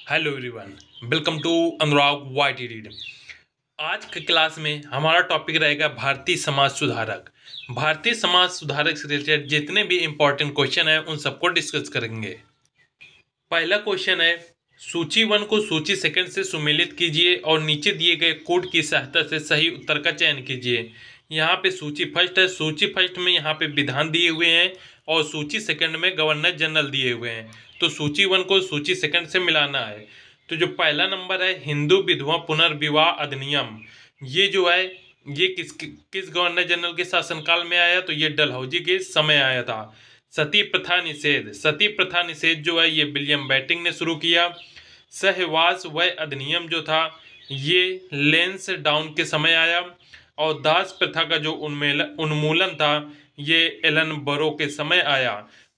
Hello everyone, welcome to Anurag YT read. आज के class में हमारा टॉपिक रहेगा भारतीय समाज सुधारक। भारतीय समाज सुधारक से रिलेटेड जितने भी इम्पोर्टेंट क्वेश्चन हैं उन सबको डिस्कस करेंगे। पहला क्वेश्चन है, सूची 1 को सूची सेकंड से सुमेलित कीजिए और नीचे दिए गए कोड की सहायता से सही उत्तर का चयन कीजिए। यहाँ पे सूची फर्स्ट है। सूची फर्स्ट में यहाँ पे विधान दिए हुए हैं और सूची सेकंड में गवर्नर जनरल दिए हुए हैं। तो सूची 1 को सूची सेकंड से मिलाना है। तो जो पहला नंबर है, हिंदू विधवा पुनर्विवाह अधिनियम, ये जो है ये किस गवर्नर जनरल के शासनकाल में आया? तो ये डलहौजी के समय आया था। सती प्रथा निषेध, सती प्रथा निषेध जो है ये विलियम बेंटिक ने शुरू किया। सहवास वय अधिनियम जो था ये लेंस डाउन के समय आया। और दास प्रथा का जो उन्मूलन था ये एलन बरो के समय आया।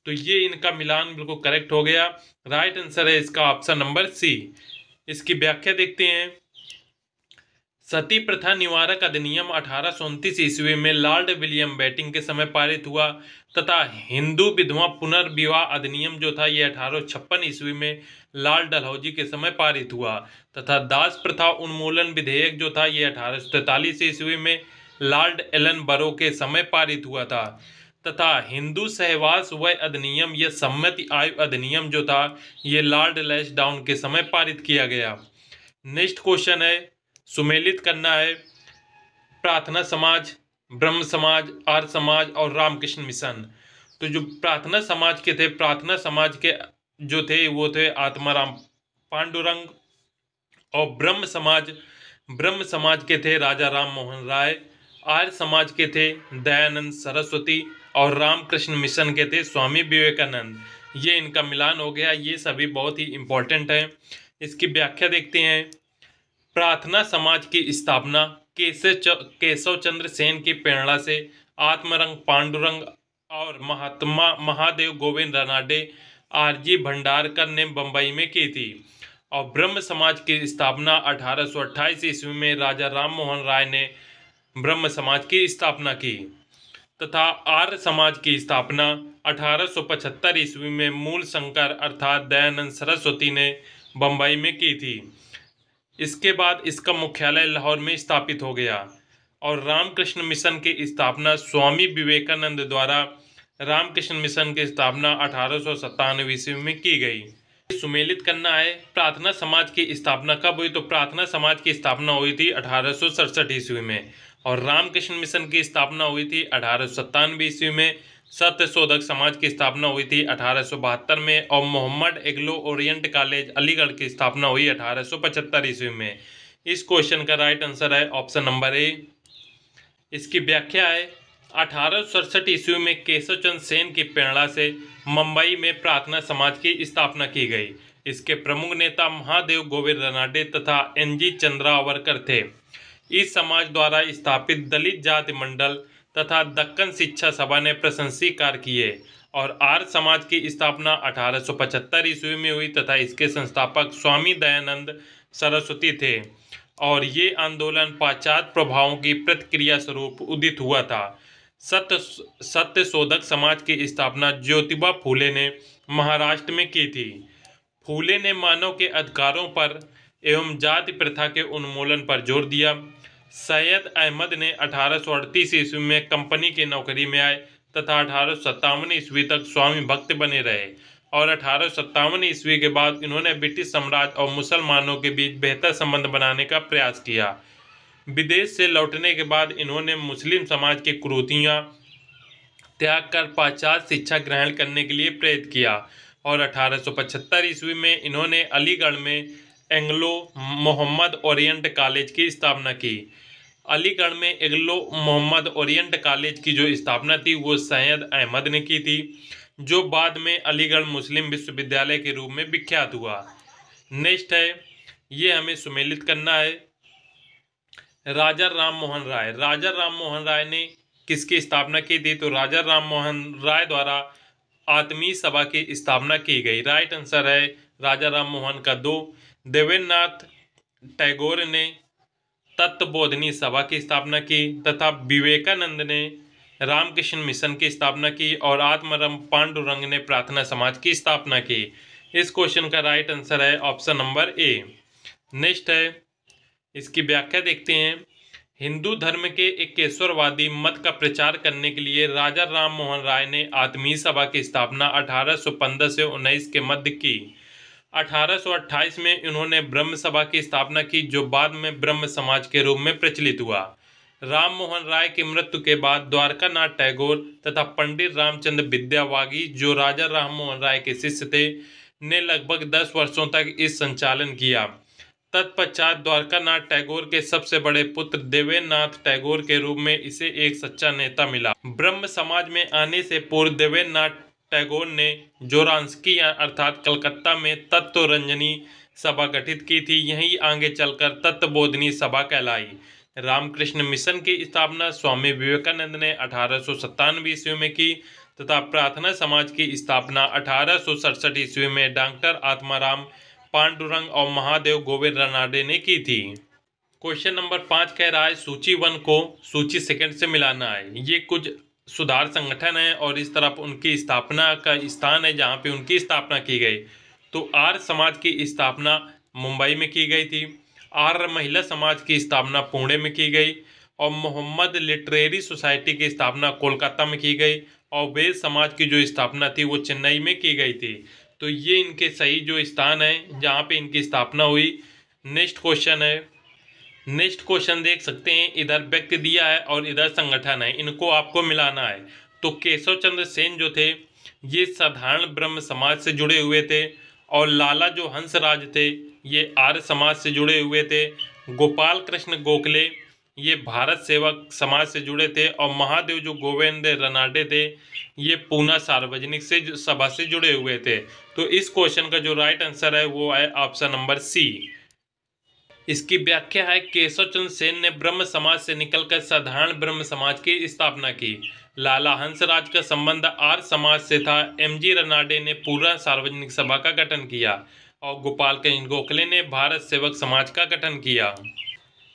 तो ये इनका मिलान बिल्कुल करेक्ट हो गया। राइट आंसर है इसका ऑप्शन नंबर सी। इसकी व्याख्या देखते हैं। सती प्रथा निवारक अधिनियम 1829 ईस्वी में लॉर्ड विलियम बेंटिक के समय पारित हुआ तथा हिंदू विधवा पुनर्विवाह अधिनियम जो था ये 1856 ईस्वी में लॉर्ड डलहौजी के समय पारित हुआ तथा दास प्रथा उन्मूलन विधेयक जो था ये 1843 ईस्वी में लॉर्ड एलन बरो के समय पारित हुआ था तथा हिंदू सहवास वय अधिनियम या सम्मति आयु अधिनियम जो था ये लॉर्ड लैंसडाउन के समय पारित किया गया। नेक्स्ट क्वेश्चन है, सुमेलित करना है प्रार्थना समाज, ब्रह्म समाज, आर्य समाज और रामकृष्ण मिशन। तो जो प्रार्थना समाज के थे, प्रार्थना समाज के जो थे वो थे आत्माराम पांडुरंग। और ब्रह्म समाज के थे राजा राम मोहन राय। आर्य समाज के थे दयानंद सरस्वती और रामकृष्ण मिशन के थे स्वामी विवेकानंद। ये इनका मिलान हो गया। ये सभी बहुत ही इम्पोर्टेंट हैं। इसकी व्याख्या देखते हैं। प्रार्थना समाज की स्थापना केशव चंद्र सेन की प्रेरणा से आत्मारंग पांडुरंग और महात्मा महादेव गोविंद रानडे आरजी भंडारकर ने बंबई में की थी। और ब्रह्म समाज की स्थापना 1828 ईस्वी में राजा राम मोहन राय ने ब्रह्म समाज की स्थापना की तथा आर्य समाज की स्थापना 1875 ईस्वी में मूल शंकर अर्थात दयानंद सरस्वती ने बंबई में की थी। इसके बाद इसका मुख्यालय लाहौर में स्थापित हो गया। और रामकृष्ण मिशन की स्थापना स्वामी विवेकानंद द्वारा रामकृष्ण मिशन की स्थापना 1897 ईस्वी में की गई। सुमेलित करना है, प्रार्थना समाज की स्थापना कब हुई? तो प्रार्थना समाज की स्थापना हुई थी 1867 ईस्वी में और रामकृष्ण मिशन की स्थापना हुई थी 1897 ईस्वी में। सत्य शोधक समाज की स्थापना हुई थी 1872 में और मोहम्मद एग्लो ओरिएंट कॉलेज अलीगढ़ की स्थापना हुई 1875 ईस्वी में। इस क्वेश्चन का राइट आंसर है ऑप्शन नंबर ए। इसकी व्याख्या है, 1867 ईस्वी में केशव चंद्र सेन की प्रेरणा से मुंबई में प्रार्थना समाज की स्थापना की गई। इसके प्रमुख नेता महादेव गोविंद रानडे तथा एनजी चंद्रावरकर थे। इस समाज द्वारा स्थापित दलित जाति मंडल तथा दक्कन शिक्षा सभा ने प्रशंसीय कार्य किए। और आर्य समाज की स्थापना 1875 ईस्वी में हुई तथा इसके संस्थापक स्वामी दयानंद सरस्वती थे। और ये आंदोलन पाश्चात्य प्रभावों की प्रतिक्रिया स्वरूप उदित हुआ था। सत्य शोधक समाज की स्थापना ज्योतिबा फूले ने महाराष्ट्र में की थी। फूले ने मानव के अधिकारों पर एवं जाति प्रथा के उन्मूलन पर जोर दिया। सैयद अहमद ने 1838 ईस्वी में कंपनी की नौकरी में आए तथा 1857 ईस्वी तक स्वामी भक्त बने रहे। और 1857 ईस्वी के बाद इन्होंने ब्रिटिश साम्राज्य और मुसलमानों के बीच बेहतर संबंध बनाने का प्रयास किया। विदेश से लौटने के बाद इन्होंने मुस्लिम समाज की कुरीतियां त्याग कर पाश्चात्य शिक्षा ग्रहण करने के लिए प्रेरित किया। और 1875 ईस्वी में इन्होंने अलीगढ़ में एंग्लो मोहम्मद ओरिएंट कॉलेज की स्थापना की। अलीगढ़ में एंग्लो मोहम्मद ओरिएंट कॉलेज की जो स्थापना थी वो सैयद अहमद ने की थी, जो बाद में अलीगढ़ मुस्लिम विश्वविद्यालय के रूप में विख्यात हुआ। नेक्स्ट है, ये हमें सुमेलित करना है। राजा राम मोहन राय, राजा राम मोहन राय ने किसकी स्थापना की थी? तो राजा राम मोहन राय द्वारा आत्मीय सभा की स्थापना की गई। राइट आंसर है राजा राम मोहन का 2। देवेंद्रनाथ टैगोर ने तत्वबोधिनी सभा की स्थापना की तथा विवेकानंद ने रामकृष्ण मिशन की स्थापना की और आत्माराम पांडुरंग ने प्रार्थना समाज की स्थापना की। इस क्वेश्चन का राइट आंसर है ऑप्शन नंबर ए। नेक्स्ट है, इसकी व्याख्या देखते हैं। हिंदू धर्म के एकेश्वरवादी मत का प्रचार करने के लिए राजा राम मोहन राय ने आत्मीय सभा की स्थापना 1815 से 19 के मध्य की। 1828 में इन्होंने ब्रह्म सभा की स्थापना की, जो बाद में ब्रह्म समाज के रूप में प्रचलित हुआ। राम मोहन राय की मृत्यु के बाद द्वारकानाथ टैगोर तथा पंडित रामचंद्र विद्यावागी, जो राजा राम मोहन राय के शिष्य थे, ने लगभग 10 वर्षों तक इस संचालन किया। तत्पश्चात द्वारकानाथ टैगोर के सबसे बड़े पुत्र देवेंद्रनाथ टैगोर के रूप में इसे एक सच्चा नेता मिला। ब्रह्म समाज में आने से पूर्व देवेंद्रनाथ टैगोर ने जोरांस्की अर्थात कलकत्ता में तत्वरंजनी सभा गठित की थी। यहीं आगे चलकर तत्वबोधिनी सभा कहलाई। रामकृष्ण मिशन की स्थापना स्वामी विवेकानंद ने 1897 ईस्वी में की तथा प्रार्थना समाज की स्थापना 1867 ईस्वी में डॉक्टर आत्माराम पांडुरंग और महादेव गोविंद रानाडे ने की थी। क्वेश्चन नंबर 5 कह रहा है सूची 1 को सूची 2 से मिलाना है। ये कुछ सुधार संगठन है और इस तरफ उनकी स्थापना का स्थान है जहाँ पे उनकी स्थापना की गई। तो आर्य समाज की स्थापना मुंबई में की गई थी, आर्य महिला समाज की स्थापना पुणे में की गई और मोहम्मद लिटरेरी सोसाइटी की स्थापना कोलकाता में की गई और वेद समाज की जो स्थापना थी वो चेन्नई में की गई थी। तो ये इनके सही जो स्थान है जहाँ पे इनकी स्थापना हुई। नेक्स्ट क्वेश्चन है, नेक्स्ट क्वेश्चन देख सकते हैं, इधर व्यक्ति दिया है और इधर संगठन है, इनको आपको मिलाना है। तो केशव चंद्र सेन जो थे ये साधारण ब्रह्म समाज से जुड़े हुए थे और लाला जो हंसराज थे ये आर्य समाज से जुड़े हुए थे। गोपाल कृष्ण गोखले ये भारत सेवक समाज से जुड़े थे और महादेव जो गोविंद रानाडे थे ये पूना सार्वजनिक से सभा से जुड़े हुए थे। तो इस क्वेश्चन का जो राइट आंसर है वो है ऑप्शन नंबर सी। इसकी व्याख्या है, केशव चंद्र सेन ने ब्रह्म समाज से निकलकर साधारण ब्रह्म समाज की स्थापना की। लाला हंसराज का संबंध आर्य समाज से था। एमजी रानाडे ने पूरा सार्वजनिक सभा का गठन किया और गोपाल कृष्ण गोखले ने भारत सेवक समाज का गठन किया।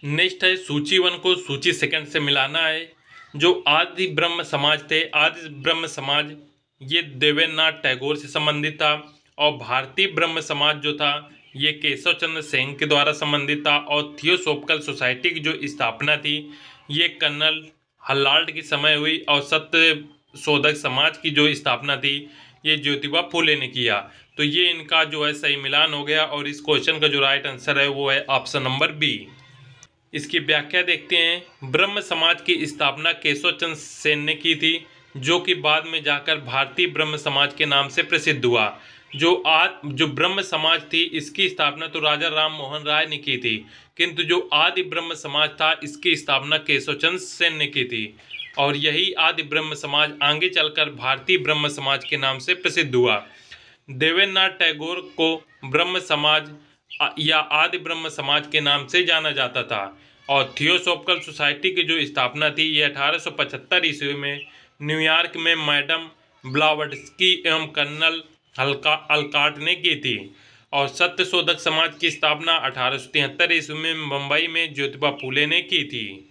नेक्स्ट है सूची 1 को सूची 2 से मिलाना है। जो आदि ब्रह्म समाज थे, आदि ब्रह्म समाज ये देवेंद्रनाथ टैगोर से संबंधित था और भारतीय ब्रह्म समाज जो था ये केशव चंद्र सेन के द्वारा संबंधित था और थियोसॉफिकल सोसाइटी की जो स्थापना थी ये कर्नल हल्लार्ड के समय हुई और सत्य शोधक समाज की जो स्थापना थी ये ज्योतिबा फूले ने किया। तो ये इनका जो है सही मिलान हो गया और इस क्वेश्चन का जो राइट आंसर है वो है ऑप्शन नंबर बी। इसकी व्याख्या देखते हैं। ब्रह्म समाज की स्थापना केशव चंद्र सेन ने की थी, जो कि बाद में जाकर भारतीय ब्रह्म समाज के नाम से प्रसिद्ध हुआ। जो ब्रह्म समाज थी इसकी स्थापना तो राजा राम मोहन राय ने की थी, किंतु जो आदि ब्रह्म समाज था इसकी स्थापना केशव चंद्र सेन ने की थी और यही आदि ब्रह्म समाज आगे चलकर भारतीय ब्रह्म समाज के नाम से प्रसिद्ध हुआ। देवेंद्रनाथ टैगोर को ब्रह्म समाज या आदि ब्रह्म समाज के नाम से जाना जाता था और थियोसॉफिकल सोसाइटी की जो स्थापना थी ये 1875 ईस्वी में न्यूयॉर्क में मैडम ब्लावडस्की एवं कर्नल अलकाट ने की थी और सत्य शोधक समाज की स्थापना 1873 ईस्वी में मुंबई में ज्योतिबा फूले ने की थी।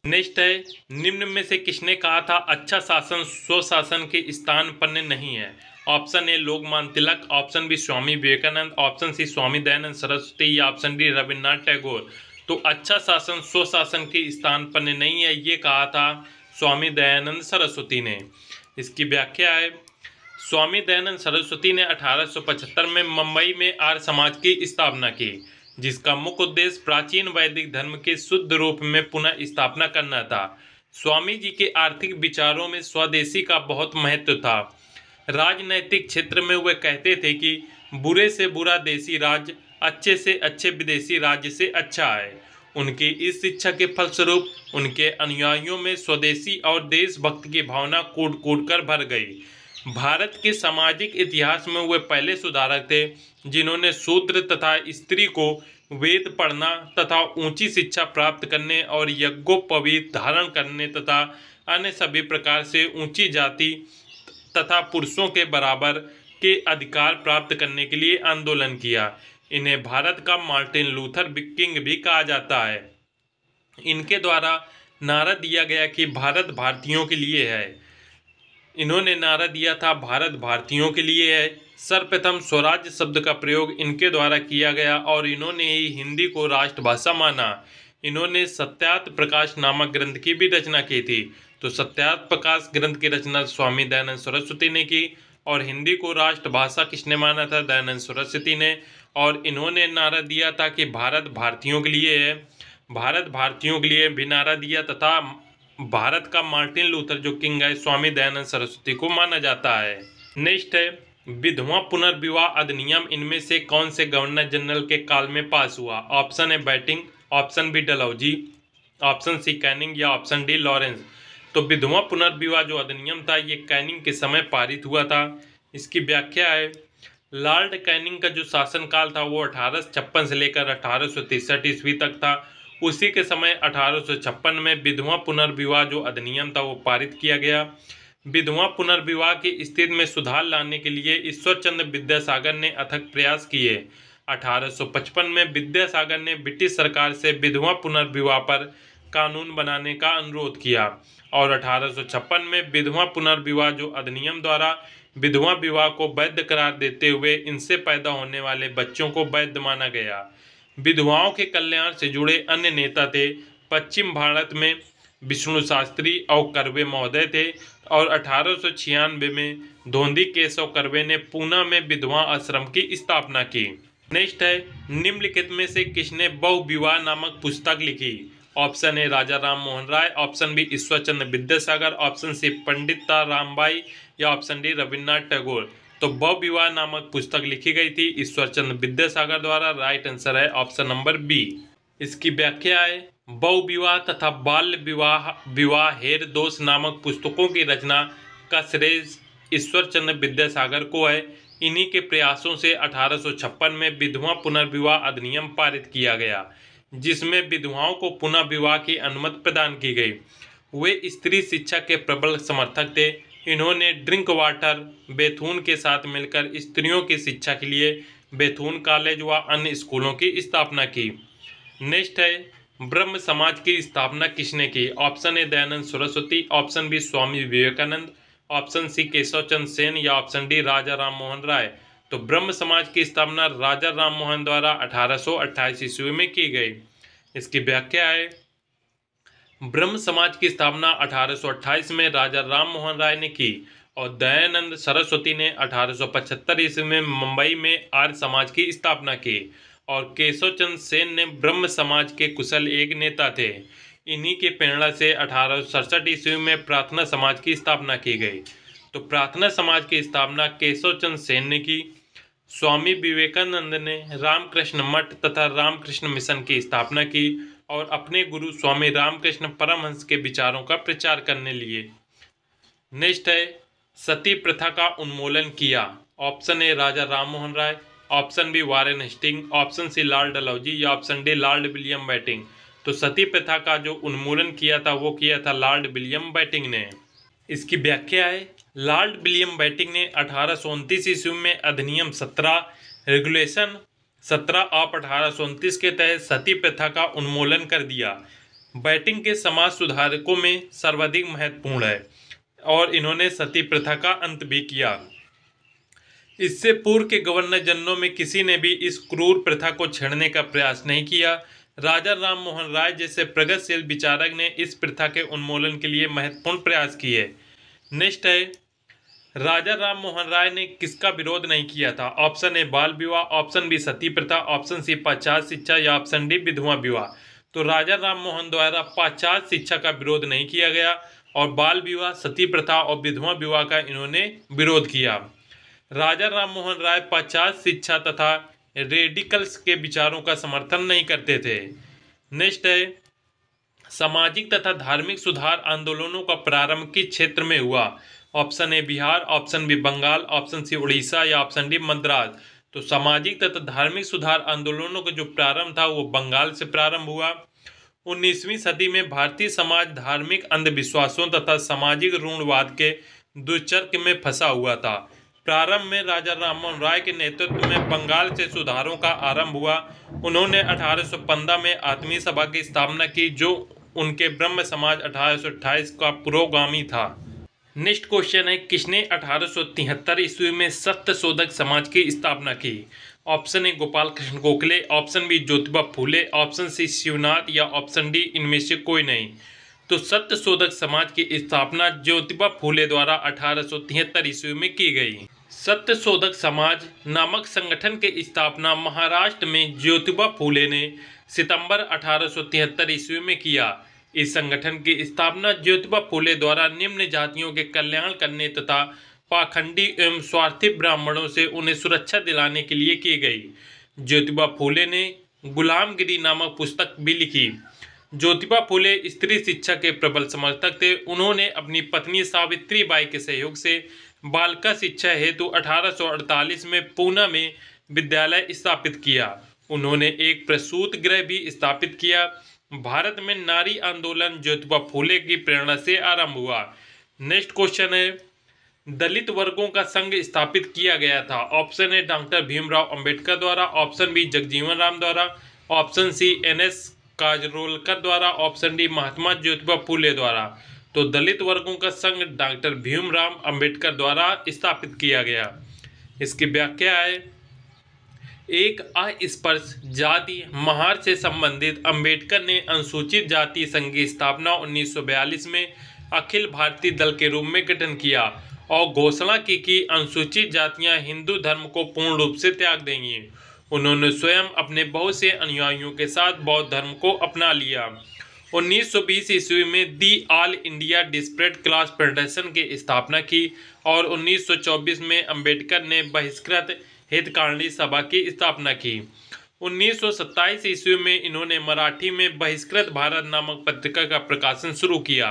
नेक्स्ट है, निम्न में से किसने कहा था अच्छा शासन स्वशासन के स्थान पर नहीं है। Option A Lokmanya Tilak, option B Swami Vivekananda, option C Swami Dayanand Saraswati या ऑप्शन डी रविन्द्रनाथ टैगोर। तो अच्छा शासन स्वशासन के स्थान पर नहीं है ये कहा था स्वामी दयानंद सरस्वती ने। इसकी व्याख्या है, स्वामी दयानंद सरस्वती ने 1875 में मुंबई में आर्य समाज की स्थापना की, जिसका मुख्य उद्देश्य प्राचीन वैदिक धर्म के शुद्ध रूप में पुनः स्थापना करना था। स्वामी जी के आर्थिक विचारों में स्वदेशी का बहुत महत्व था। राजनैतिक क्षेत्र में वे कहते थे कि बुरे से बुरा देसी राज्य, अच्छे से अच्छे विदेशी राज्य से अच्छा है। उनकी इस शिक्षा के फलस्वरूप उनके अनुयायियों में स्वदेशी और देशभक्ति की भावना कूट कूट कर भर गई। भारत के सामाजिक इतिहास में वे पहले सुधारक थे जिन्होंने शूद्र तथा स्त्री को वेद पढ़ना तथा ऊंची शिक्षा प्राप्त करने और यज्ञोपवीत धारण करने तथा अन्य सभी प्रकार से ऊंची जाति तथा पुरुषों के बराबर के अधिकार प्राप्त करने के लिए आंदोलन किया। इन्हें भारत का मार्टिन लूथर किंग भी कहा जाता है। इनके द्वारा नारा दिया गया कि भारत भारतीयों के लिए है। इन्होंने नारा दिया था भारत भारतीयों के लिए है। सर्वप्रथम स्वराज्य शब्द का प्रयोग इनके द्वारा किया गया और इन्होंने ही हिंदी को राष्ट्रभाषा माना। इन्होंने सत्यार्थ प्रकाश नामक ग्रंथ की भी रचना की थी। तो सत्यार्थ प्रकाश ग्रंथ की रचना स्वामी दयानंद सरस्वती ने की और हिंदी को राष्ट्रभाषा किसने माना था? दयानंद सरस्वती ने। और इन्होंने नारा दिया था कि भारत भारतीयों के लिए है, भारत भारतीयों के लिए भी नारा दिया तथा भारत का मार्टिन लूथर जो किंग है स्वामी दयानंद सरस्वती को माना जाता है। नेक्स्ट है विधवा पुनर्विवाह अधिनियम इनमें से कौन से गवर्नर जनरल के काल में पास हुआ? Option A Bentinck, option B Dalhousie, option C Canning या ऑप्शन डी लॉरेंस। तो विधवा पुनर्विवाह जो अधिनियम था ये कैनिंग के समय पारित हुआ था। इसकी व्याख्या है लॉर्ड कैनिंग का जो शासनकाल था वो 1856 से लेकर 1863 ईस्वी तक था। उसी के समय 1856 में विधवा पुनर्विवाह जो अधिनियम था वो पारित किया गया। विधवा पुनर्विवाह की स्थिति में सुधार लाने के लिए ईश्वरचंद्र विद्यासागर ने अथक प्रयास किए। 1855 में विद्यासागर ने ब्रिटिश सरकार से विधवा पुनर्विवाह पर कानून बनाने का अनुरोध किया और 1856 में विधवा पुनर्विवाह जो अधिनियम द्वारा विधवा विवाह को वैध करार देते हुए इनसे पैदा होने वाले बच्चों को वैध माना गया। विधवाओं के कल्याण से जुड़े अन्य नेता थे पश्चिम भारत में विष्णु शास्त्री और कर्वे महोदय थे और 1896 में धोंडी केशव कर्वे ने पूना में विधवा आश्रम की स्थापना की। नेक्स्ट है निम्नलिखित में से किसने बहुविवाह नामक पुस्तक लिखी? Option A Raja Ram Mohan Roy, option B Ishwarchandra Vidyasagar, option C Pandit Rambai या ऑप्शन डी रविन्द्रनाथ टैगोर। तो बहुविवाह नामक पुस्तक लिखी गई थी ईश्वरचंद्र विद्यासागर द्वारा। राइट आंसर है ऑप्शन नंबर बी। इसकी व्याख्या है बहुविवाह तथा बाल्य विवाह विवाह हेर दोष नामक पुस्तकों की रचना का श्रेय ईश्वरचंद्र विद्यासागर को है। इन्हीं के प्रयासों से 1856 में विधवा पुनर्विवाह अधिनियम पारित किया गया जिसमें विधवाओं को पुनः विवाह की अनुमति प्रदान की गई। वे स्त्री शिक्षा के प्रबल समर्थक थे। इन्होंने ड्रिंक वाटर बैथून के साथ मिलकर स्त्रियों की शिक्षा के लिए बैथून कॉलेज व अन्य स्कूलों की स्थापना की। नेक्स्ट है ब्रह्म समाज की स्थापना किसने की? Option A Dayanand Saraswati, option B Swami Vivekananda, option C Keshav Chandra Sen या ऑप्शन डी राजा राम मोहन राय। तो ब्रह्म समाज की स्थापना राजा राम मोहन द्वारा 1828 ईस्वी में की गई। इसकी व्याख्या है ब्रह्म समाज की स्थापना 1828 में राजा राम मोहन राय ने की और दयानंद सरस्वती ने 1875 ईस्वी में मुंबई में आर्य समाज की स्थापना की और केशव चंद्र सेन ने ब्रह्म समाज के कुशल एक नेता थे। इन्हीं के प्रेरणा से 1867 ईस्वी में प्रार्थना समाज की स्थापना की गई। तो प्रार्थना समाज की स्थापना केशव चंद्र सेन ने की। स्वामी विवेकानंद ने रामकृष्ण मठ तथा रामकृष्ण मिशन की स्थापना की और अपने गुरु स्वामी रामकृष्ण परमहंस के विचारों का प्रचार करने लिए। नेक्स्ट है सती प्रथा का उन्मूलन किया। Option A Raja Ram Mohan Roy, option B Warren Hasting, option C lord Dalhousie या option D lord William Bentinck. तो सती प्रथा का जो उन्मूलन किया था वो किया था लॉर्ड विलियम बेटिंग ने। इसकी व्याख्या है लॉर्ड विलियम बेटिंग ने 1829 ईस्वी में अधिनियम 17 रेगुलेशन 17 ऑफ 1829 के तहत सती प्रथा का उन्मूलन कर दिया। बेटिंग के समाज सुधारकों में सर्वाधिक महत्वपूर्ण है और इन्होंने सती प्रथा का अंत भी किया। इससे पूर्व के गवर्नर जनरलों में किसी ने भी इस क्रूर प्रथा को छेड़ने का प्रयास नहीं किया। राजा राम मोहन राय जैसे प्रगतिशील विचारक ने इस प्रथा के उन्मूलन के लिए महत्वपूर्ण प्रयास किए। नेक्स्ट है राजा राम मोहन राय ने किसका विरोध नहीं किया था? ऑप्शन ए बाल विवाह, ऑप्शन बी सती प्रथा, ऑप्शन सी पाश्चात्य शिक्षा या ऑप्शन डी विधवा विवाह। तो राजा राम मोहन द्वारा पाश्चात्य शिक्षा का विरोध नहीं किया गया और बाल विवाह, सती प्रथा और विधवा विवाह का इन्होंने विरोध किया। राजा राम मोहन राय पाश्चात्य शिक्षा तथा रेडिकल्स के विचारों का समर्थन नहीं करते थे। नेक्स्ट है सामाजिक तथा धार्मिक सुधार आंदोलनों का प्रारंभ किस क्षेत्र में हुआ? Option A Bihar, option B Bengal, option C Orissa या ऑप्शन डी मद्रास। तो सामाजिक तथा धार्मिक सुधार आंदोलनों का जो प्रारंभ था वो बंगाल से प्रारंभ हुआ। 19वीं सदी में भारतीय समाज धार्मिक अंधविश्वासों तथा सामाजिक रूढ़वाद के दुष्चक्र में फंसा हुआ था। प्रारंभ में राजा राममोहन राय के नेतृत्व में बंगाल से सुधारों का आरंभ हुआ। उन्होंने 1815 में आत्मीय सभा की स्थापना की जो उनके ब्रह्म समाज 1828 का पुरोगामी था। नेक्स्ट क्वेश्चन है, किसने 1873 ईस्वी में सत्य शोधक समाज की स्थापना की? Option A Gopal Krishna Gokhale, option B Jyotiba Phule, option C Shivnath या ऑप्शन डी इनमें से कोई नहीं। तो सत्य शोधक समाज की स्थापना ज्योतिबा फूले द्वारा 1873 ईस्वी में की गई। सत्य शोधक समाज नामक संगठन की स्थापना महाराष्ट्र में ज्योतिबा फूले ने सितंबर 1873 ईस्वी में किया। इस संगठन की स्थापना ज्योतिबा फूले द्वारा निम्न जातियों के कल्याण करने तथा पाखंडी एवं स्वार्थी ब्राह्मणों से उन्हें सुरक्षा दिलाने के लिए की गई। ज्योतिबा फूले ने गुलामगिरी नामक पुस्तक भी लिखी। ज्योतिबा फूले स्त्री शिक्षा के प्रबल समर्थक थे। उन्होंने अपनी पत्नी सावित्री बाई के सहयोग से बालिका शिक्षा हेतु 1848 में पूना में विद्यालय स्थापित किया। उन्होंने एक प्रसूत गृह भी स्थापित किया। भारत में नारी आंदोलन ज्योतिबा फूले की प्रेरणा से आरंभ हुआ। नेक्स्ट क्वेश्चन है, दलित वर्गों का संघ स्थापित किया गया था। ऑप्शन ए डॉक्टर भीमराव अंबेडकर द्वारा, ऑप्शन बी जगजीवन राम द्वारा, ऑप्शन सी एन.एस. काजरोलकर द्वारा, ऑप्शन डी महात्मा ज्योतिबा फूले द्वारा। तो दलित वर्गों का संघ डॉक्टर भीमराव अंबेडकर द्वारा स्थापित किया गया। इसकी व्याख्या है, एक अस्पृश्य जाति महार से संबंधित अंबेडकर ने अनुसूचित जाति संघ की स्थापना 1942 में अखिल भारतीय दल के रूप में गठन किया और घोषणा की कि अनुसूचित जातियां हिंदू धर्म को पूर्ण रूप से त्याग देंगी। उन्होंने स्वयं अपने बहुत से अनुयायियों के साथ बौद्ध धर्म को अपना लिया। 1920 ईस्वी में the all India desperate class federation की स्थापना की और 1924 में अंबेडकर ने बहिष्कृत हितकारिणी सभा की स्थापना की। 1927 ईस्वी में इन्होंने मराठी में बहिष्कृत भारत नामक पत्रिका का प्रकाशन शुरू किया।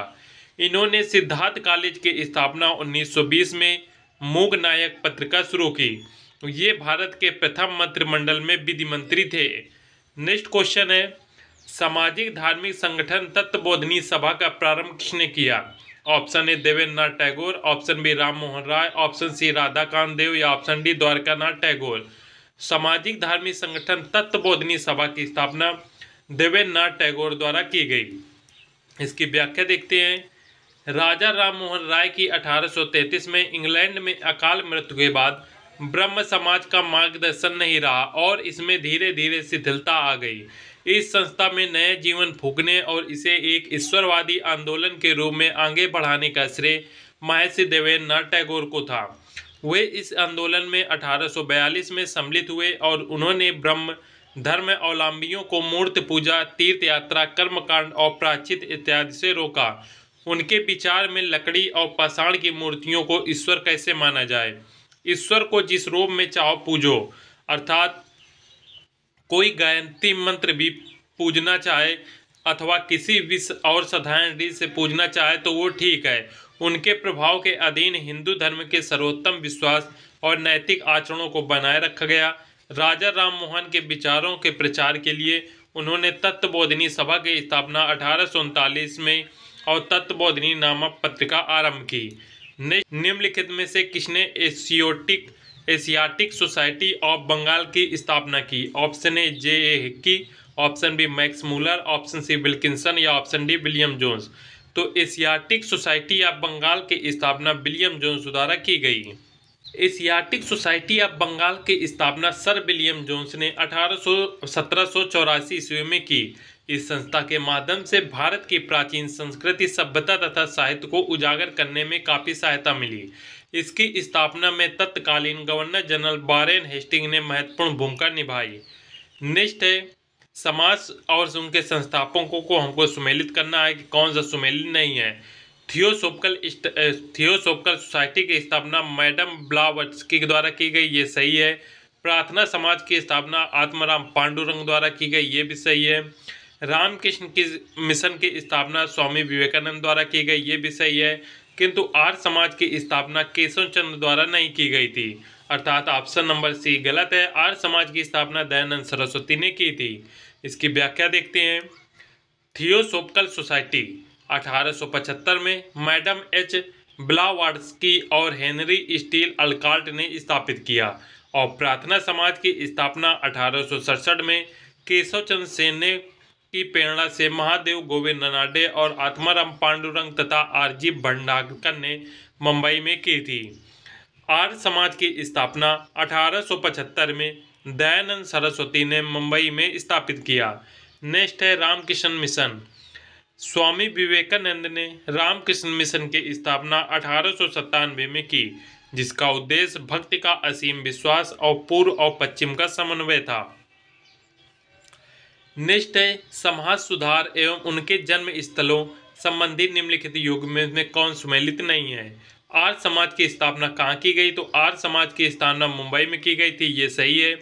इन्होंने सिद्धार्थ कॉलेज की स्थापना 1920 में मूक नायक पत्रिका शुरू की। ये भारत के प्रथम मंत्रिमंडल में विधि मंत्री थे। नेक्स्ट क्वेश्चन है, सामाजिक धार्मिक संगठन तत्वबोधिनी सभा का प्रारंभ किसने किया? Option A Debendranath Tagore, option B Ram Mohan Roy, option C Radhakant Dev या ऑप्शन डी द्वारकानाथ टैगोर। सामाजिक धार्मिक संगठन तत्वबोधिनी सभा की स्थापना देवेंद्रनाथ टैगोर द्वारा की गई। इसकी व्याख्या देखते हैं। राजा राम मोहन राय की 1833 में इंग्लैंड में अकाल मृत्यु के बाद ब्रह्म समाज का मार्गदर्शन नहीं रहा और इसमें धीरे धीरे शिथिलता आ गई। इस संस्था में नए जीवन फूंकने और इसे एक ईश्वरवादी आंदोलन के रूप में आगे बढ़ाने का श्रेय महर्षि देवेंद्रनाथ टैगोर को था। वे इस आंदोलन में 1842 में सम्मिलित हुए और उन्होंने ब्रह्म धर्म अवलंबियों को मूर्ति पूजा, तीर्थ यात्रा, कर्मकांड और प्रायश्चित इत्यादि से रोका। उनके विचार में लकड़ी और पाषाण की मूर्तियों को ईश्वर कैसे माना जाए। ईश्वर को जिस रूप में चाहो पूजो, अर्थात कोई गायत्री मंत्र भी पूजना चाहे अथवा किसी विश्व और साधारण रीत से पूजना चाहे तो वो ठीक है। उनके प्रभाव के अधीन हिंदू धर्म के सर्वोत्तम विश्वास और नैतिक आचरणों को बनाए रखा गया। राजा राम मोहन के विचारों के प्रचार के लिए उन्होंने तत्वबोधिनी सभा की स्थापना 1839 में और तत्वबोधिनी नामक पत्रिका आरंभ की। निम्नलिखित में से किसने एशियाटिक सोसाइटी ऑफ बंगाल की स्थापना की? Option A J A. Hicky, option B Max Muller, option C Wilkinson या ऑप्शन डी विलियम जोन्स। तो एशियाटिक सोसाइटी ऑफ बंगाल की स्थापना विलियम जोन्स द्वारा की गई। एशियाटिक सोसाइटी ऑफ बंगाल की स्थापना सर विलियम जोन्स ने 1784 ईस्वी में की। इस संस्था के माध्यम से भारत की प्राचीन संस्कृति, सभ्यता तथा साहित्य को उजागर करने में काफ़ी सहायता मिली। इसकी स्थापना में तत्कालीन गवर्नर जनरल वारेन हेस्टिंग ने महत्वपूर्ण भूमिका निभाई। नेक्स्ट है, समाज और उनके संस्थापकों को हमको सुमेलित करना है कि कौन सा सुमेलित नहीं है। थियोसोफिकल सोसाइटी की स्थापना मैडम ब्लावत्स्की द्वारा की गई, ये सही है। प्रार्थना समाज की स्थापना आत्माराम पांडुरंग द्वारा की गई, ये भी सही है। रामकृष्ण की मिशन की स्थापना स्वामी विवेकानंद द्वारा की गई, ये भी सही है। किंतु आर्य समाज की स्थापना केशव चंद्र द्वारा नहीं की गई थी, अर्थात ऑप्शन नंबर सी गलत है। आर्य समाज की स्थापना दयानंद सरस्वती ने की थी। इसकी व्याख्या देखते हैं। थियोसोफिकल सोसाइटी 1875 में मैडम एच ब्लावाट्स्की और हेनरी स्टील अल्काल्ट ने स्थापित किया और प्रार्थना समाज की स्थापना 1867 में केशव चंद्र सेन ने की प्रेरणा से महादेव गोविंद ननाडे और आत्माराम पांडुरंग तथा आरजी भंडारकर ने मुंबई में की थी। आर्य समाज की स्थापना 1875 में दयानंद सरस्वती ने मुंबई में स्थापित किया। नेक्स्ट है रामकृष्ण मिशन। स्वामी विवेकानंद ने रामकृष्ण मिशन की स्थापना 1897 में की, जिसका उद्देश्य भक्ति का असीम विश्वास और पूर्व और पश्चिम का समन्वय था। नेक्स्ट है समाज सुधार एवं उनके जन्म स्थलों संबंधी निम्नलिखित युग में कौन सम्मिलित नहीं है। आर्य समाज की स्थापना कहाँ की गई? तो आर्य समाज की स्थापना मुंबई में की गई थी, ये सही है।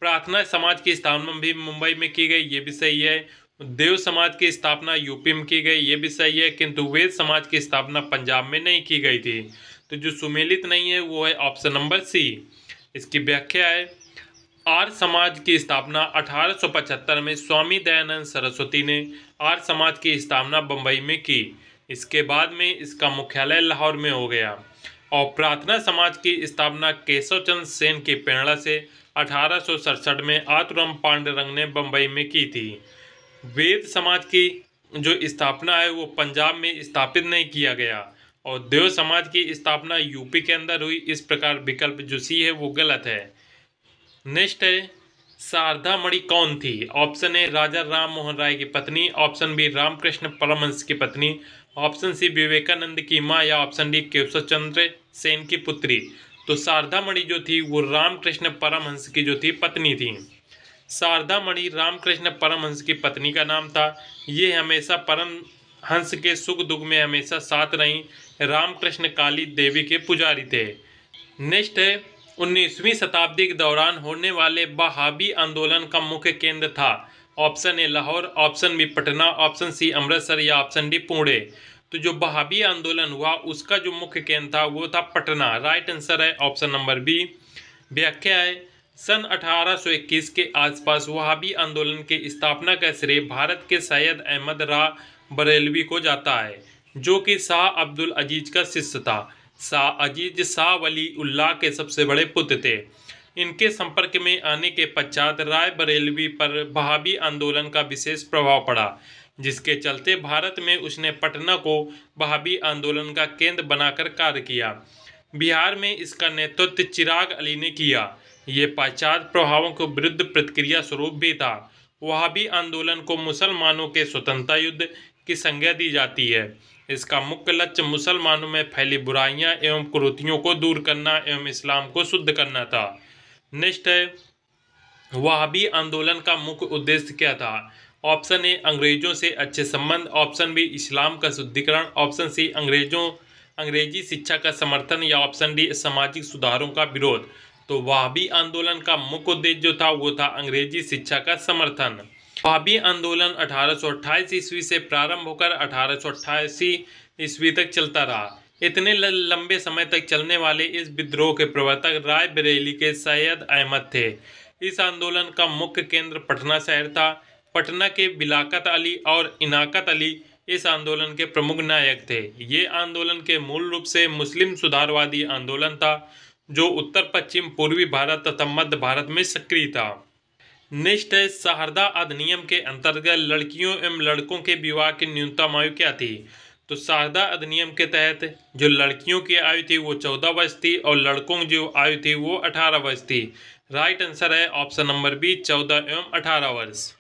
प्रार्थना समाज की स्थापना भी मुंबई में की गई, ये भी सही है। देव समाज की स्थापना यूपी में की गई, ये भी सही है। किंतु वेद समाज की स्थापना पंजाब में नहीं की गई थी। तो जो सुमेलित नहीं है वो है ऑप्शन नंबर सी। इसकी व्याख्या है, आर्य समाज की स्थापना 1875 में स्वामी दयानंद सरस्वती ने आर्य समाज की स्थापना बम्बई में की। इसके बाद में इसका मुख्यालय लाहौर में हो गया। और प्रार्थना समाज की स्थापना केशव चंद्र सेन की प्रेरणा से 1867 में आत्माराम पांडुरंग ने बम्बई में की थी। वेद समाज की जो स्थापना है वो पंजाब में स्थापित नहीं किया गया और देव समाज की स्थापना यूपी के अंदर हुई। इस प्रकार विकल्प जो सी है वो गलत है। नेक्स्ट है शारदा मणि कौन थी? ऑप्शन ए राजा राम मोहन राय की पत्नी, ऑप्शन बी रामकृष्ण परमहंस की पत्नी, ऑप्शन सी विवेकानंद की मां या ऑप्शन डी केशव चंद्र सेन की पुत्री। तो शारदा मणि जो थी वो रामकृष्ण परमहंस की जो थी पत्नी थी। शारदा मणि रामकृष्ण परमहंस की पत्नी का नाम था। ये हमेशा परमहंस के सुख दुख में हमेशा साथ रही। रामकृष्ण काली देवी के पुजारी थे। नेक्स्ट है 19वीं शताब्दी के दौरान होने वाले वहाबी आंदोलन का मुख्य केंद्र था। Option A Lahore, option B Patna, option C Amritsar या ऑप्शन डी पुणे। तो जो वहाबी आंदोलन हुआ उसका जो मुख्य केंद्र था वो था पटना। राइट आंसर है ऑप्शन नंबर बी। व्याख्या है, सन 1821 के आसपास वहाबी आंदोलन की स्थापना का श्रेय भारत के सैयद अहमद राह बरेलवी को जाता है, जो कि शाह अब्दुल अजीज का शिष्य था। शाह अजीज शाह वली उल्लाह के सबसे बड़े पुत्र थे। इनके संपर्क में आने के पश्चात राय बरेलवी पर वहाबी आंदोलन का विशेष प्रभाव पड़ा, जिसके चलते भारत में उसने पटना को वहाबी आंदोलन का केंद्र बनाकर कार्य किया। बिहार में इसका नेतृत्व चिराग अली ने किया। ये पाश्चात्य प्रभावों के विरुद्ध प्रतिक्रिया स्वरूप भी था। वहाबी आंदोलन को मुसलमानों के स्वतंत्रता युद्ध की संज्ञा दी जाती है। इसका मुख्य लक्ष्य मुसलमानों में फैली बुराइयां एवं कुरीतियों को दूर करना एवं इस्लाम को शुद्ध करना था। नेक्स्ट है वहाबी आंदोलन का मुख्य उद्देश्य क्या था? ऑप्शन ए अंग्रेजों से अच्छे संबंध, ऑप्शन बी इस्लाम का शुद्धिकरण, ऑप्शन सी अंग्रेजी शिक्षा का समर्थन या ऑप्शन डी सामाजिक सुधारों का विरोध। तो वहाबी आंदोलन का मुख्य उद्देश्य जो था वो था अंग्रेजी शिक्षा का समर्थन। वहाबी आंदोलन 1828 ईस्वी से प्रारंभ होकर 1888 ईस्वी तक चलता रहा। इतने लंबे समय तक चलने वाले इस विद्रोह के प्रवर्तक राय बरेली के सैयद अहमद थे। इस आंदोलन का मुख्य केंद्र पटना शहर था। पटना के बिलाकत अली और इनाकत अली इस आंदोलन के प्रमुख नायक थे। ये आंदोलन के मूल रूप से मुस्लिम सुधारवादी आंदोलन था, जो उत्तर पश्चिम पूर्वी भारत तथा मध्य भारत में सक्रिय था। नेक्स्ट है शारदा अधिनियम के अंतर्गत लड़कियों एवं लड़कों के विवाह की न्यूनतम आयु क्या थी? तो शारदा अधिनियम के तहत जो लड़कियों की आयु थी वो 14 वर्ष थी और लड़कों की जो आयु थी वो 18 वर्ष थी। राइट आंसर है ऑप्शन नंबर बी 14 एवं 18 वर्ष।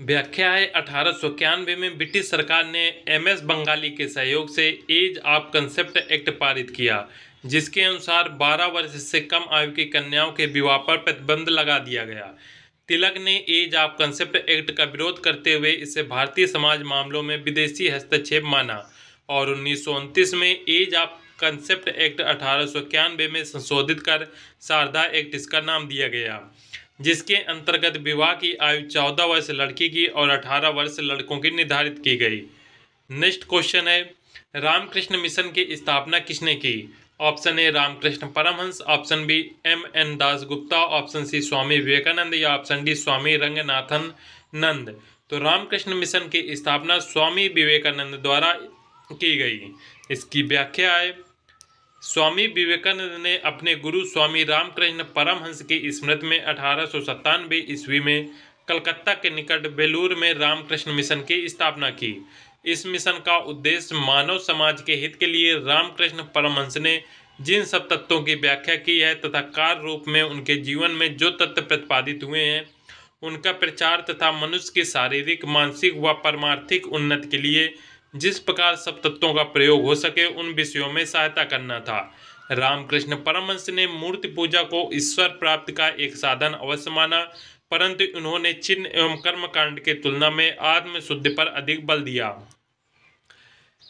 व्याख्या है 1891 में ब्रिटिश सरकार ने एमएस बंगाली के सहयोग से एज ऑफ कंसेप्ट एक्ट पारित किया, जिसके अनुसार 12 वर्ष से कम आयु की कन्याओं के विवाह पर प्रतिबंध लगा दिया गया। तिलक ने एज ऑफ कंसेप्ट एक्ट का विरोध करते हुए इसे भारतीय समाज मामलों में विदेशी हस्तक्षेप माना और 1929 में एज ऑफ कंसेप्ट एक्ट 1891 में संशोधित कर शारदा एक्ट इसका नाम दिया गया, जिसके अंतर्गत विवाह की आयु 14 वर्ष लड़की की और 18 वर्ष लड़कों की निर्धारित की गई। नेक्स्ट क्वेश्चन है रामकृष्ण मिशन की स्थापना किसने की? Option A Ramakrishna Paramhansa, option B M N. Das Gupta, option C Swami Vivekananda या option D Swami Ranganathananda. तो रामकृष्ण मिशन की स्थापना स्वामी विवेकानंद द्वारा की गई। इसकी व्याख्या है स्वामी विवेकानंद ने अपने गुरु स्वामी रामकृष्ण परमहंस की स्मृति में 1897 ईस्वी में कलकत्ता के निकट बेलूर में रामकृष्ण मिशन की स्थापना की। इस मिशन का उद्देश्य मानव समाज के हित के लिए रामकृष्ण परमहंस ने जिन सब तत्वों की व्याख्या की है तथा कार्य रूप में उनके जीवन में जो तत्व प्रतिपादित हुए हैं उनका प्रचार तथा मनुष्य की शारीरिक, मानसिक व परमार्थिक उन्नति के लिए जिस प्रकार सब तत्वों का प्रयोग हो सके उन विषयों में सहायता करना था। रामकृष्ण परमहंस ने मूर्ति पूजा को ईश्वर प्राप्ति का एक साधन अवश्य माना, परंतु उन्होंने चिन्ह एवं कर्म कांड के तुलना में आत्म शुद्धि पर अधिक बल दिया।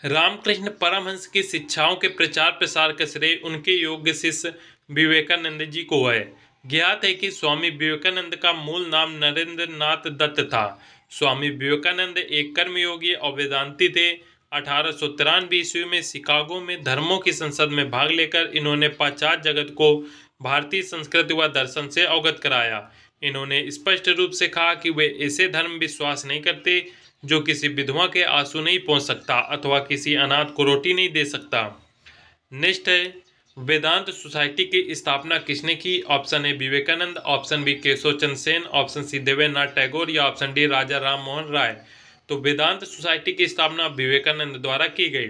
रामकृष्ण परमहंस की शिक्षाओं के प्रचार प्रसार का श्रेय उनके योग्य शिष्य विवेकानंद जी को है। ज्ञात है कि स्वामी विवेकानंद का मूल नाम नरेंद्र नाथ दत्त था। स्वामी विवेकानंद एक कर्मयोगी और वेदांती थे। 1893 ईस्वी में शिकागो में धर्मों की संसद में भाग लेकर इन्होंने पाश्चात्य जगत को भारतीय संस्कृति व दर्शन से अवगत कराया। इन्होंने स्पष्ट रूप से कहा कि वे ऐसे धर्म विश्वास नहीं करते जो किसी विधवा के आंसू नहीं पहुंच सकता अथवा किसी अनाथ को रोटी नहीं दे सकता। नेक्स्ट है, वेदांत सोसाइटी की स्थापना किसने की? Option A Vivekananda, option B Keshav Chandra Sen, option C Debendranath Tagore या ऑप्शन डी राजा राम मोहन राय। तो वेदांत सोसाइटी की स्थापना विवेकानंद द्वारा की गई।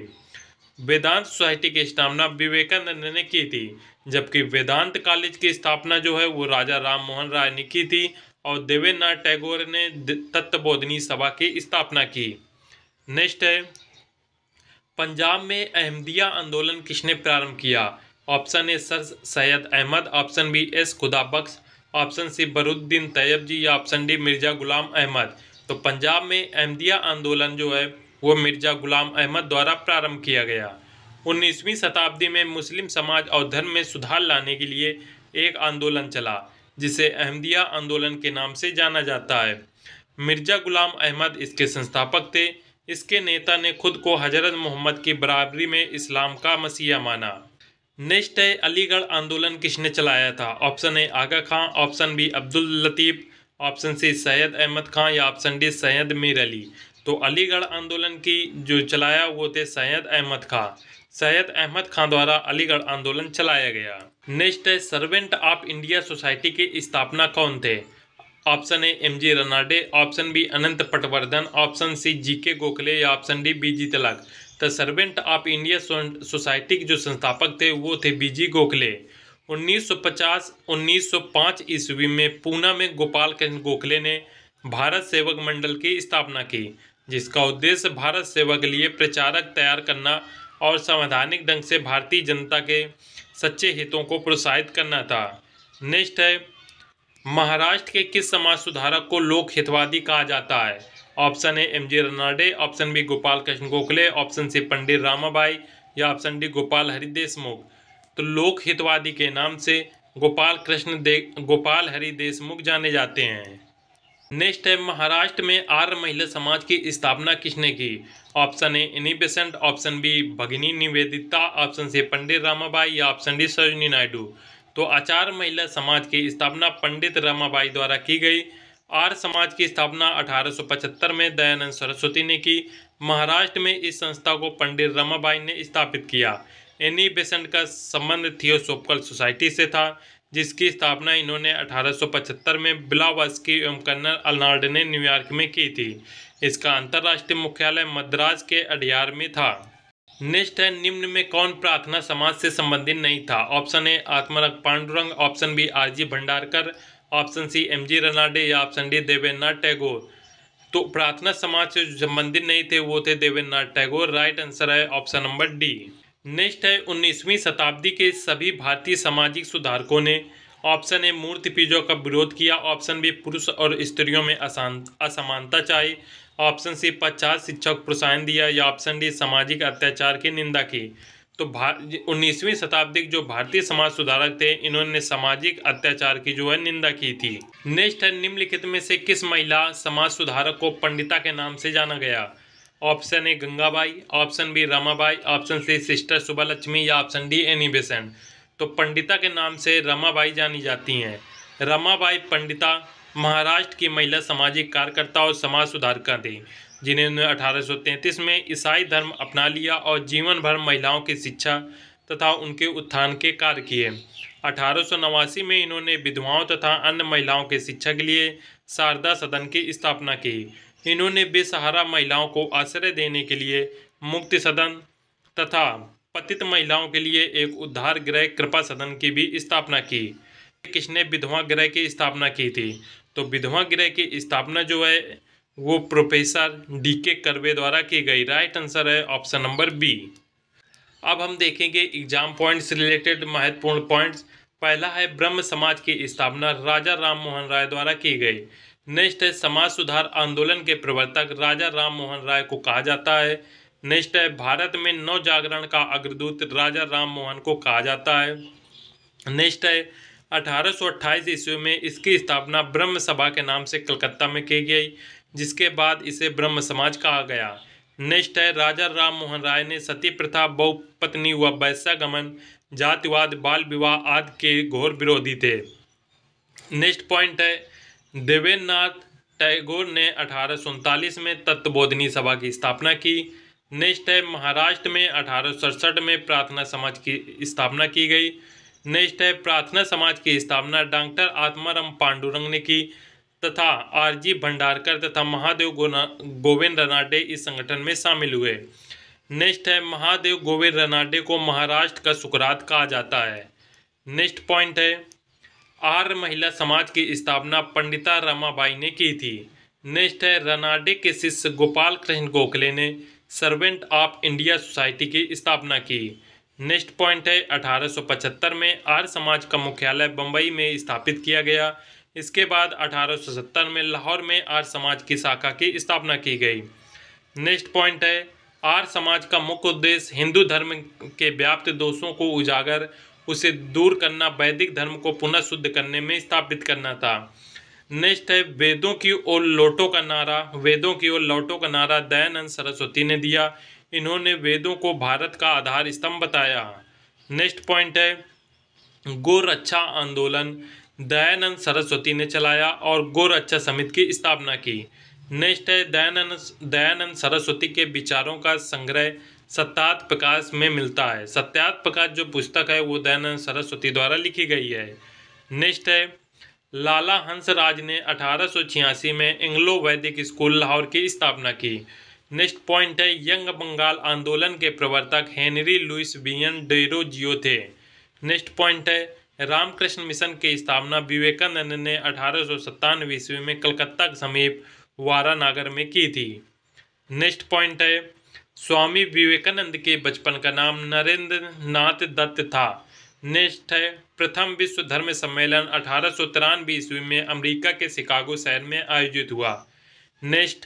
वेदांत सोसाइटी की स्थापना विवेकानंद ने की थी, जबकि वेदांत कॉलेज की स्थापना जो है वो राजा राम मोहन राय ने की थी और देवेंद्रनाथ टैगोर ने तत्वबोधिनी सभा की स्थापना की। नेक्स्ट है, पंजाब में अहमदिया आंदोलन किसने प्रारंभ किया? Option A sir Syed Ahmad, option B S Khuda Bakhsh, option C Badruddin Tyabji या ऑप्शन डी मिर्जा गुलाम अहमद। तो पंजाब में अहमदिया आंदोलन जो है वो मिर्जा गुलाम अहमद द्वारा प्रारंभ किया गया। 19वीं शताब्दी में मुस्लिम समाज और धर्म में सुधार लाने के लिए एक आंदोलन चला जिसे अहमदिया आंदोलन के नाम से जाना जाता है। मिर्जा गुलाम अहमद इसके संस्थापक थे। इसके नेता ने खुद को हजरत मोहम्मद की बराबरी में इस्लाम का मसीहा माना। नेक्स्ट है, अलीगढ़ आंदोलन किसने चलाया था? Option A Aga Khan, option B Abdul Latif, option C Syed Ahmad Khan या ऑप्शन डी सैयद मीर अली। तो अलीगढ़ आंदोलन की जो चलाया वो थे सैयद अहमद खां। सैयद अहमद खां द्वारा अलीगढ़ आंदोलन चलाया गया। नेक्स्ट है, सर्वेंट ऑफ इंडिया सोसाइटी की स्थापना कौन थे? Option A M G. Ranade, option B Anant Patwardhan, option C GK. Gokhale या ऑप्शन डी बी.जी. तिलक। तो सर्वेंट ऑफ इंडिया सोसाइटी के जो संस्थापक थे वो थे बी.जी. गोखले। 1905 ईस्वी में पूना में गोपाल कृष्ण गोखले ने भारत सेवक मंडल की स्थापना की, जिसका उद्देश्य भारत सेवा के लिए प्रचारक तैयार करना और संवैधानिक ढंग से भारतीय जनता के सच्चे हितों को प्रोत्साहित करना था। नेक्स्ट है, महाराष्ट्र के किस समाज सुधारक को लोक हितवादी कहा जाता है? Option A M G. Ranade, option B Gopal Krishna Gokhale, option C Pandit Ramabai या ऑप्शन डी गोपाल हरि देशमुख। तो लोक हितवादी के नाम से गोपाल हरि देशमुख जाने जाते हैं। नेक्स्ट है, महाराष्ट्र में आर्य महिला समाज की स्थापना किसने की? Option A Annie Besant, option B Bhagini Nivedita, option C Pandit Ramabai या ऑप्शन डी सरोजिनी नायडू। तो आचार्य महिला समाज की स्थापना पंडित रामाबाई द्वारा की गई। आर्य समाज की स्थापना 1875 में दयानंद सरस्वती ने की। महाराष्ट्र में इस संस्था को पंडित रमाबाई ने स्थापित किया। एनी बेसेंट का संबंध थियोसोफिकल सोसाइटी से था, जिसकी स्थापना इन्होंने 1875 में ब्लावास्की एवं कर्नल अर्नाल्ड ने न्यूयॉर्क में की थी। इसका अंतर्राष्ट्रीय मुख्यालय मद्रास के अडयार में था। नेक्स्ट है, निम्न में कौन प्रार्थना समाज से संबंधित नहीं था? Option A Atmaram Pandurang, option B R G. Bhandarkar, option C M G. Ranade या ऑप्शन डी देवेंद्रनाथ टैगोर। तो प्रार्थना समाज से संबंधित नहीं थे वो थे देवेंद्रनाथ टैगोर। राइट आंसर है ऑप्शन नंबर डी। नेक्स्ट है, 19वीं शताब्दी के सभी भारतीय सामाजिक सुधारकों ने ऑप्शन ए मूर्ति पूजा का विरोध किया, ऑप्शन बी पुरुष और स्त्रियों में असमानता चाहिए, ऑप्शन सी पश्चात शिक्षा को प्रोत्साहन दिया या ऑप्शन डी सामाजिक अत्याचार की निंदा की। तो 19वीं शताब्दी के जो भारतीय समाज सुधारक थे इन्होंने सामाजिक अत्याचार की जो है निंदा की थी। नेक्स्ट है, निम्नलिखित में से किस महिला समाज सुधारक को पंडिता के नाम से जाना गया? Option A Gangabai, option B Ramabai, option C sister Subbalakshmi या ऑप्शन डी एनी बेसेंट। तो पंडिता के नाम से रमाबाई जानी जाती हैं। रमाबाई पंडिता महाराष्ट्र की महिला सामाजिक कार्यकर्ता और समाज सुधारका थी, जिन्होंने 1833 में ईसाई धर्म अपना लिया और जीवन भर महिलाओं की शिक्षा तथा उनके उत्थान के कार्य किए। 1889 में इन्होंने विधवाओं तथा अन्य महिलाओं की शिक्षा के लिए शारदा सदन की स्थापना की। इन्होंने बेसहारा महिलाओं को आश्रय देने के लिए मुक्ति सदन तथा पतित महिलाओं के लिए एक उद्धार गृह कृपा सदन की भी स्थापना की। किसने विधवा गृह की स्थापना की थी? तो विधवा गृह की स्थापना जो है वो प्रोफेसर DK कर्वे द्वारा की गई। राइट आंसर है ऑप्शन नंबर बी। अब हम देखेंगे एग्जाम पॉइंट्स रिलेटेड महत्वपूर्ण पॉइंट्स। पहला है ब्रह्म समाज की स्थापना राजा राम मोहन राय द्वारा की गई। नेक्स्ट है समाज सुधार आंदोलन के प्रवर्तक राजा राम मोहन राय को कहा जाता है। नेक्स्ट है भारत में नव जागरण का अग्रदूत राजा राम मोहन को कहा जाता है। नेक्स्ट है 1828 ईस्वी में इसकी स्थापना ब्रह्म सभा के नाम से कलकत्ता में की गई, जिसके बाद इसे ब्रह्म समाज कहा गया। नेक्स्ट है राजा राम मोहन राय ने सती प्रथा, बहुपत्नी व वैश्यागमन, जातिवाद, बाल विवाह आदि के घोर विरोधी थे। नेक्स्ट पॉइंट है देवेंद्रनाथ टैगोर ने 1839 में तत्वबोधिनी सभा की स्थापना की। नेक्स्ट है महाराष्ट्र में 1867 में प्रार्थना समाज की स्थापना की गई। नेक्स्ट है प्रार्थना समाज की स्थापना डॉक्टर आत्माराम पांडुरंग ने की तथा RG भंडारकर तथा महादेव गोविंद रनाडे इस संगठन में शामिल हुए। नेक्स्ट है महादेव गोविंद रनाडे को महाराष्ट्र का सुकरात कहा जाता है। नेक्स्ट पॉइंट है आर्य महिला समाज की स्थापना पंडिता रमाबाई ने की थी। नेक्स्ट है रनाडे के शिष्य गोपाल कृष्ण गोखले ने सर्वेंट ऑफ इंडिया सोसाइटी की स्थापना की। नेक्स्ट पॉइंट है 1875 में आर्य समाज का मुख्यालय बम्बई में स्थापित किया गया। इसके बाद 1870 में लाहौर में आर्य समाज की शाखा की स्थापना की गई। नेक्स्ट पॉइंट है आर्य समाज का मुख्य उद्देश्य हिंदू धर्म के व्याप्त दोषों को उजागर, उसे दूर करना, वैदिक धर्म को पुनः शुद्ध करने में स्थापित करना था। नेक्स्ट है वेदों की ओर लौटो का नारा दयानंद सरस्वती ने दिया। इन्होंने वेदों को भारत का आधार स्तंभ बताया। नेक्स्ट पॉइंट है गो रक्षा आंदोलन दयानंद सरस्वती ने चलाया और गो रक्षा समिति की स्थापना की। नेक्स्ट है दयानंद सरस्वती के विचारों का संग्रह सत्यार्थ प्रकाश में मिलता है। सत्यार्थ प्रकाश जो पुस्तक है वो दयानंद सरस्वती द्वारा लिखी गई है। नेक्स्ट है लाला हंसराज ने 1886 में एंग्लो वैदिक स्कूल लाहौर की स्थापना की। नेक्स्ट पॉइंट है यंग बंगाल आंदोलन के प्रवर्तक हेनरी लुइस वियन डेरोजियो थे। नेक्स्ट पॉइंट है रामकृष्ण मिशन की स्थापना विवेकानंद ने 1897 ईस्वी में कलकत्ता के समीप वारानगर में की थी। नेक्स्ट पॉइंट है स्वामी विवेकानंद के बचपन का नाम नरेंद्र नाथ दत्त था। नेक्स्ट है प्रथम विश्व धर्म सम्मेलन 1893 ईस्वी में अमेरिका के शिकागो शहर में आयोजित हुआ। नेक्स्ट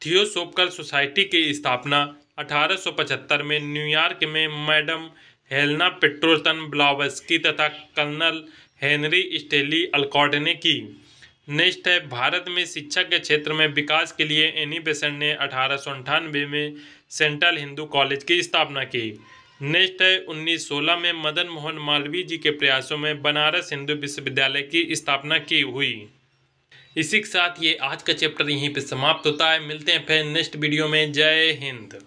थियोसोफिकल सोसाइटी की स्थापना 1875 में न्यूयॉर्क में मैडम हेलेना पेट्रोसन ब्लावस्की तथा कर्नल हेनरी स्टेली अल्कॉट ने की। नेक्स्ट है भारत में शिक्षा के क्षेत्र में विकास के लिए एनी बेसेंट ने 1898 में सेंट्रल हिंदू कॉलेज की स्थापना की। नेक्स्ट है 1916 में मदन मोहन मालवीय जी के प्रयासों में बनारस हिंदू विश्वविद्यालय की स्थापना की हुई। इसी के साथ ये आज का चैप्टर यहीं पे समाप्त होता है। मिलते हैं फिर नेक्स्ट वीडियो में। जय हिंद।